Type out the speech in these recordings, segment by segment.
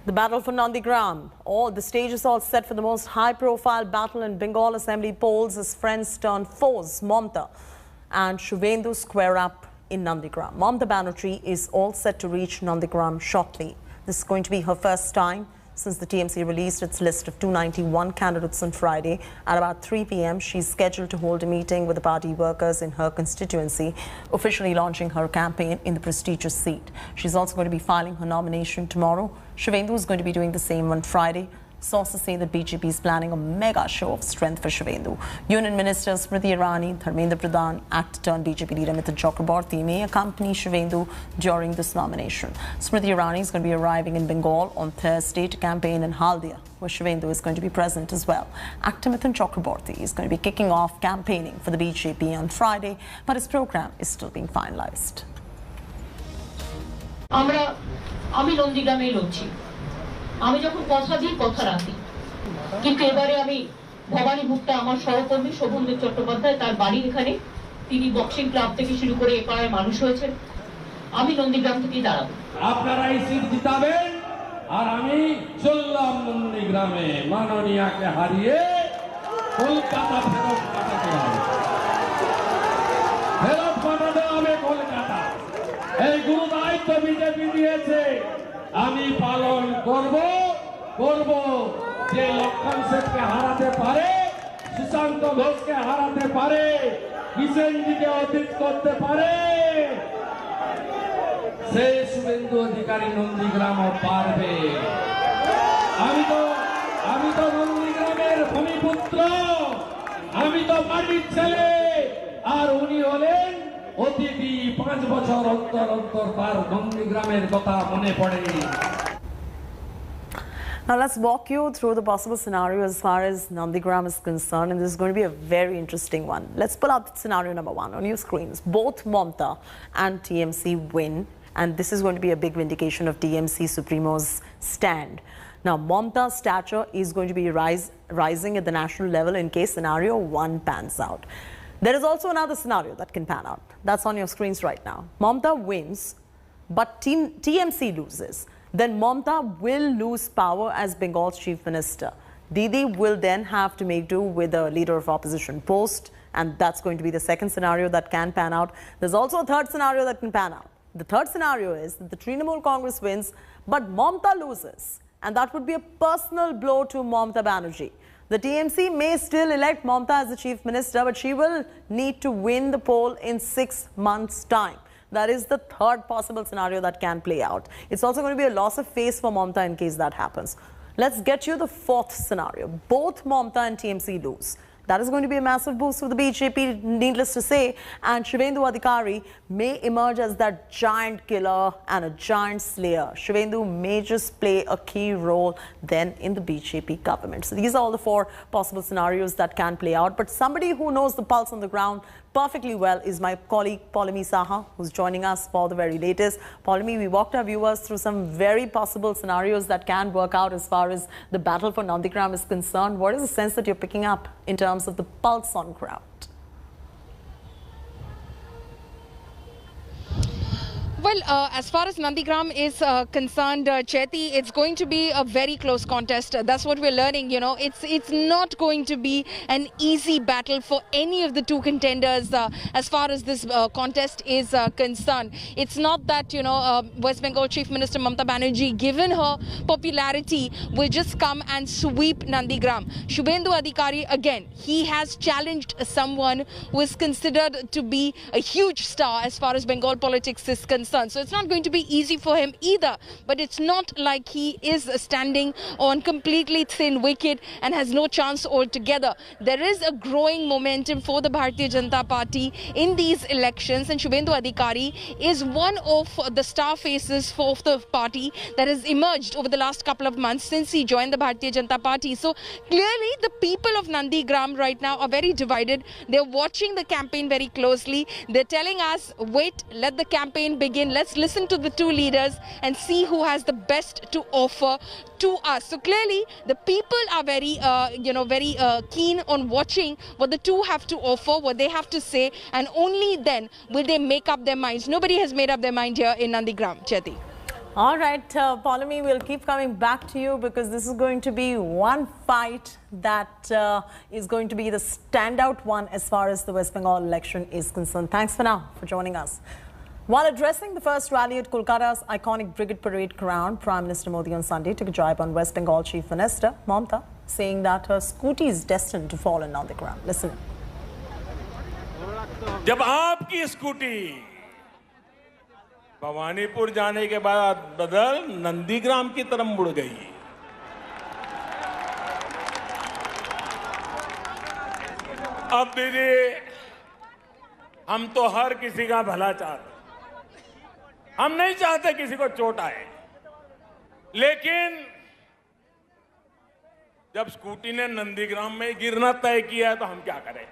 The battle for Nandigram. The stage is all set for the most high-profile battle in Bengal Assembly polls as friends turn foes. Mamata and Suvendu square up in Nandigram. Mamata Banerjee is all set to reach Nandigram shortly. This is going to be her first time since the TMC released its list of 291 candidates on Friday. At about 3 p.m, she's scheduled to hold a meeting with the party workers in her constituency, officially launching her campaign in the prestigious seat. She's also going to be filing her nomination tomorrow. Suvendu is going to be doing the same on Friday. Sources say that BJP is planning a mega show of strength for Suvendu. Union Ministers Smriti Irani, Dharmendra Pradhan, actor-turned-BJP leader Mithun may accompany Suvendu during this nomination. Smriti Irani is going to be arriving in Bengal on Thursday to campaign in Haldia, where Suvendu is going to be present as well. Actor Mithun is going to be kicking off campaigning for the BJP on Friday, but his program is still being finalized. আমি নন্দীগ্রামে লড়ছি আমি যখন কথা দিই কথা রাখি কিন্তু এবারে আমি ভবানী ভুক্তা আমার সহকর্মী শোভনদেব চট্টোপাধ্যায় তার বাড়ি এখানে তিনি বক্সিং ক্লাব থেকে শুরু করে এপাড়ায় মানুষ হয়েছেন আমি নন্দীগ্রাম থেকে দাঁড়াবো আপনারা এই সিট জিতাবেন আর আমি চললাম নন্দীগ্রামে মাননীয়াকে হারিয়ে কলকাতা ফেরত পাঠাতে হবে কলকাতা এই গুরু দায়িত্ব বিজেপি দিয়েছে আমি পালন করব যে লক্ষণ সেনকে হারাতে পারে সুশান্ত ঘোষকে হারাতে পারে কিষেনজিকে অতীত করতে পারে সেই শুভেন্দু অধিকারী নন্দীগ্রামও পারবে আমি তো নন্দীগ্রামের ভূমিপুত্র আমি তো মাটির ছেলে আর উনি হলেন অতিথি 5 বছর অন্তর অন্তর তার নন্দীগ্রামের কথা মনে পড়ে Now let's walk you through the possible scenario as far as Nandigram is concerned, and this is going to be a very interesting one. Let's pull out scenario number 1 on your screens. Both Mamata and TMC win, and this is going to be a big vindication of TMC Supremo's stand. Now, Mamata's stature is going to be rising at the national level in case scenario 1 pans out. There is also another scenario that can pan out. That's on your screens right now. Mamata wins, but TMC loses. Then Mamata will lose power as Bengal's chief minister. Didi will then have to make do with a leader of opposition post, and that's going to be the second scenario that can pan out. There's also a third scenario that can pan out. The third scenario is that the Trinamool Congress wins, but Mamata loses, and that would be a personal blow to Mamata Banerjee. The TMC may still elect Mamata as the chief minister, but she will need to win the poll in 6 months' time. That is the third possible scenario that can play out. It's also going to be a loss of face for Mamata in case that happens. Let's get you the fourth scenario. Both Mamata and TMC lose. That is going to be a massive boost for the BJP, needless to say, and Suvendu Adhikari may emerge as that giant killer and a giant slayer. Suvendu may just play a key role then in the BJP government. So these are all the 4 possible scenarios that can play out. But somebody who knows the pulse on the ground perfectly well is my colleague Paulami Saha, who's joining us for the very latest. Paulami, we walked our viewers through some very possible scenarios that can work out as far as the battle for Nandigram is concerned. What is the sense that you're picking up in terms of the pulse on ground? Well, as far as Nandigram is concerned, Chaiti, it's going to be a very close contest. That's what we're learning, you know. It's not going to be an easy battle for any of the 2 contenders as far as this contest is concerned. It's not that, you know, West Bengal Chief Minister Mamata Banerjee, given her popularity, will just come and sweep Nandigram. Suvendu Adhikari, again, he has challenged someone who is considered to be a huge star as far as Bengal politics is concerned. So it's not going to be easy for him either. But it's not like he is standing on completely thin wicket and has no chance altogether. There is a growing momentum for the Bharatiya Janata Party in these elections, and Suvendu Adhikari is one of the star faces of the party that has emerged over the last couple of months since he joined the Bharatiya Janata Party. So clearly the people of Nandigram right now are very divided. They're watching the campaign very closely. They're telling us, wait, let the campaign begin. Let's listen to the 2 leaders and see who has the best to offer to us. So clearly the people are very keen on watching what the 2 have to offer, what they have to say, and only then will they make up their minds. Nobody has made up their mind here in Nandigram, Chaiti. All right, Paulomi, we'll keep coming back to you because this is going to be one fight that is going to be the standout one as far as the West Bengal election is concerned. Thanks for now for joining us. While addressing the first rally at Kolkata's iconic Brigade Parade ground, Prime Minister Modi on Sunday took a jibe on West Bengal Chief Minister Mamata, saying that her scooty is destined to fall in Nandigram. Listen. जब आपकी scooty Bhawanipur जाने के बाद बदल नंदीग्राम की तरफ मुड़ गई, अब दीदी हम तो हर किसी का भला चाहते, हम नहीं चाहते किसी को चोट आए, लेकिन जब स्कूटी ने नंदीग्राम में गिरना तय किया है तो हम क्या करें।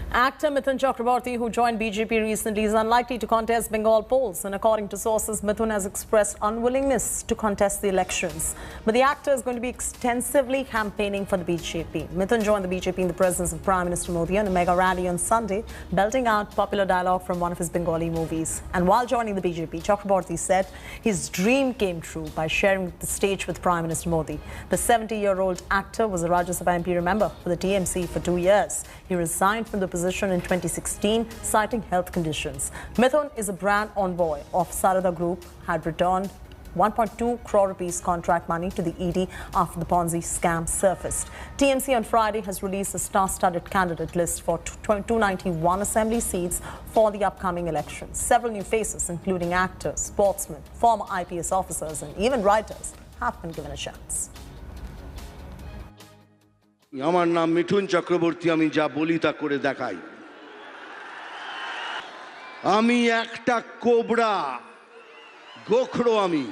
Actor Mithun Chakraborty, who joined BJP recently, is unlikely to contest Bengal polls. And according to sources, Mithun has expressed unwillingness to contest the elections. But the actor is going to be extensively campaigning for the BJP. Mithun joined the BJP in the presence of Prime Minister Modi on a mega rally on Sunday, belting out popular dialogue from one of his Bengali movies. And while joining the BJP, Chakraborty said his dream came true by sharing the stage with Prime Minister Modi. The 70-year-old actor was a Rajya Sabha MP member for the TMC for 2 years. He resigned from the position in 2016, citing health conditions. Mithun is a brand envoy of Sarada Group, had returned 1.2 crore rupees contract money to the ED after the Ponzi scam surfaced. TMC on Friday has released a star-studded candidate list for 291 assembly seats for the upcoming elections. Several new faces, including actors, sportsmen, former IPS officers and even writers, have been given a chance. আমার নাম মিঠুন চক্রবর্তী, আমি যা বলি তা করে দেখাই। আমি একটা কোবরা, গোখরো আমি।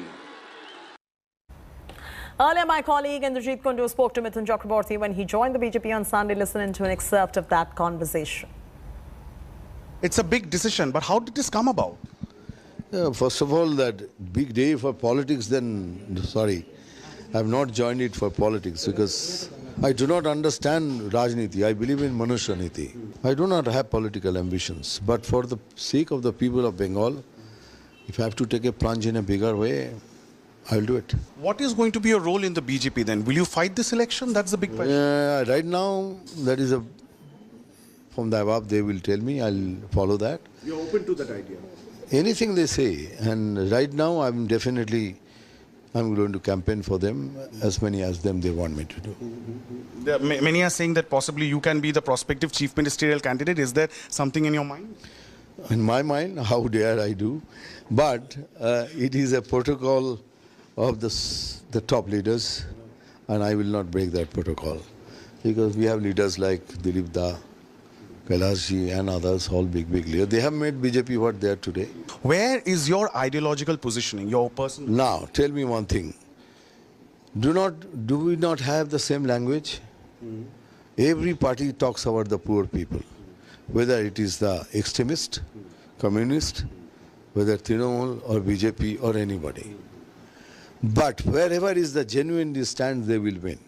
Earlier, my colleague Indrajit Kundu spoke to Mithun Chakraborty when he joined the BJP on Sunday. Listen to an excerpt of that conversation. It's a big decision, but how did this come about? First of all, that big day for politics, then, sorry, I have not joined it for politics because I do not understand Rajniti. I believe in Manushaniti. I do not have political ambitions. But for the sake of the people of Bengal, if I have to take a plunge in a bigger way, I will do it. What is going to be your role in the BJP then? Will you fight this election? That's the big question. Right now, that is from the above, they will tell me. I'll follow that. You're open to that idea? Anything they say. And right now, I'm going to campaign for them, as many as them they want me to do. Many are saying that possibly you can be the prospective chief ministerial candidate. Is there something in your mind? In my mind, how dare I do? But it is a protocol of the top leaders, and I will not break that protocol. Because we have leaders like Dilip Da, Kailashji and others, all big leaders. They have made BJP what they are today. Where is your ideological positioning, your personal? Now, tell me one thing. Do we not have the same language? Every party talks about the poor people. Whether it is the extremist, communist, whether Trinamool or BJP or anybody. But wherever is the genuine stand, they will win.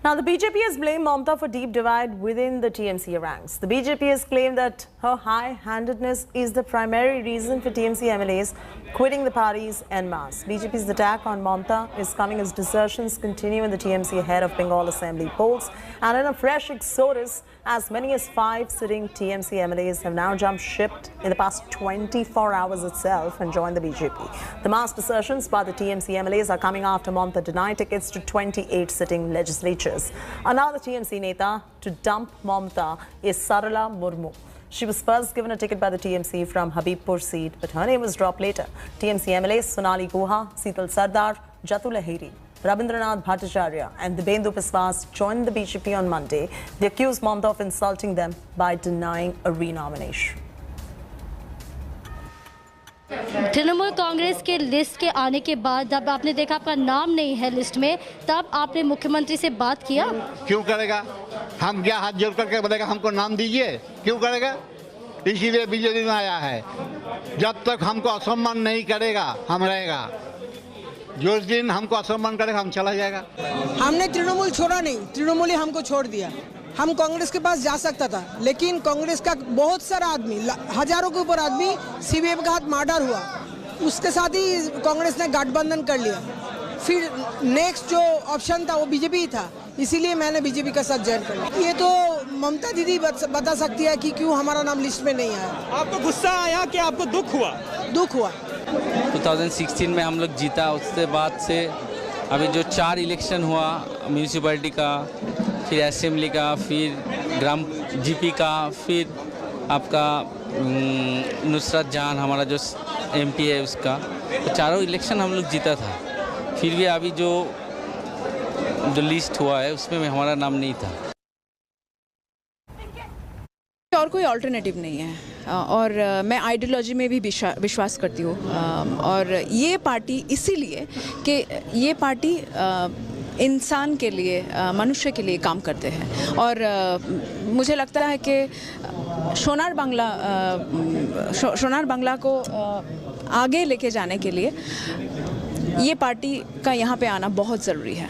Now, the BJP has blamed Mamata for deep divide within the TMC ranks. The BJP has claimed that her high-handedness is the primary reason for TMC MLAs quitting the parties en masse. BJP's attack on Mamata is coming as desertions continue in the TMC ahead of Bengal Assembly polls. And in a fresh exodus, as many as 5 sitting TMC MLAs have now jumped ship in the past 24 hours itself and joined the BJP. The mass desertions by the TMC MLAs are coming after Mamata denied tickets to 28 sitting legislatures. Another TMC neta to dump Mamata is Sarala Murmu. She was first given a ticket by the TMC from Habibpur seat, but her name was dropped later. TMC MLAs Sonali Guha, Sital Sardar, Jatu Lahiri, Rabindranath Bhattacharya and Dibendu Biswas joined the BJP on Monday. They accused Mamata of insulting them by denying a renomination. Trinamool Congress के list के आने के बाद जब आपने देखा आपका नाम नहीं है लिस्ट में, तब आपने मुख्यमंत्री से बात किया? क्यों करेगा? हम क्या हाथ जोड़ करके बोलेगा हमको नाम दीजिए? क्यों करेगा? इसीलिए बीजेपी में आया है। जब तक हमको असम्मान नहीं करेगा हम रहेगा। जिस दिन हमको असम्मान करेगा हम चला जाएगा। हमने तृणमूल छोड़ा नहीं, तृणमूल ही हमको छोड़ दिया। हम कांग्रेस के पास जा सकता था, लेकिन कांग्रेस का बहुत सारा आदमी, हजारों के ऊपर आदमी सीबीआई के हाथ मर्डर हुआ, उसके साथ ही कांग्रेस ने गठबंधन कर लिया। फिर नेक्स्ट जो ऑप्शन था वो बीजेपी था, इसीलिए मैंने बीजेपी का साथ ज्वाइन कर लिया। ये तो ममता दीदी बता सकती है कि क्यों हमारा नाम लिस्ट में नहीं आया। आपको गुस्सा आया कि आपको दुख हुआ? दुख हुआ। 2016 में हम लोग जीता, उसके बाद से अभी जो 4 इलेक्शन हुआ, म्यूनिसिपैलिटी का, फिर असेंबली का, फिर ग्राम जीपी का, फिर आपका नुसरत जान हमारा जो एमपी है उसका, तो चारों इलेक्शन हम लोग जीता था। फिर भी अभी जो लिस्ट हुआ है उसमें हमारा नाम नहीं था। और कोई अल्टरनेटिव नहीं है और मैं आइडियोलॉजी में भी विश्वास करती हूँ और ये पार्टी इसीलिए कि ये पार्टी इंसान के लिए, मनुष्य के लिए काम करते हैं और मुझे लगता है कि सोनार बांग्ला को आगे लेके जाने के लिए ये पार्टी का यहाँ पे आना बहुत ज़रूरी है।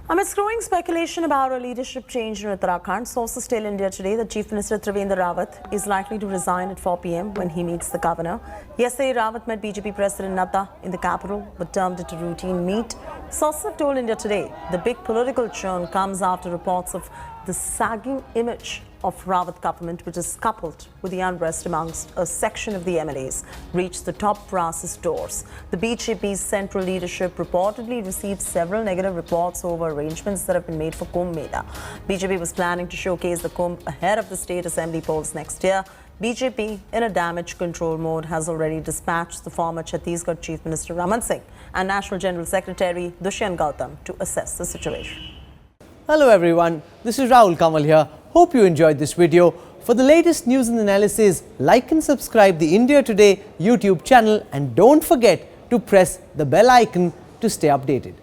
Amidst growing speculation about a leadership change in Uttarakhand, sources tell India Today that Chief Minister Suvendu Adhikari is likely to resign at 4 p.m. when he meets the governor. Yesterday, Adhikari met BJP President Nadda in the capital but termed it a routine meet. Sources have told India Today the big political churn comes after reports of the sagging image of Rawat government, which is coupled with the unrest amongst a section of the MLAs, reached the top brass's doors. The BJP's central leadership reportedly received several negative reports over arrangements that have been made for Kumbh Mela. BJP was planning to showcase the Kumbh ahead of the state assembly polls next year. BJP, in a damage control mode, has already dispatched the former Chhattisgarh Chief Minister Raman Singh and National General Secretary Dushyant Gautam to assess the situation. Hello everyone, this is Rahul Kamal here. Hope you enjoyed this video. For the latest news and analysis, like and subscribe the India Today YouTube channel and don't forget to press the bell icon to stay updated.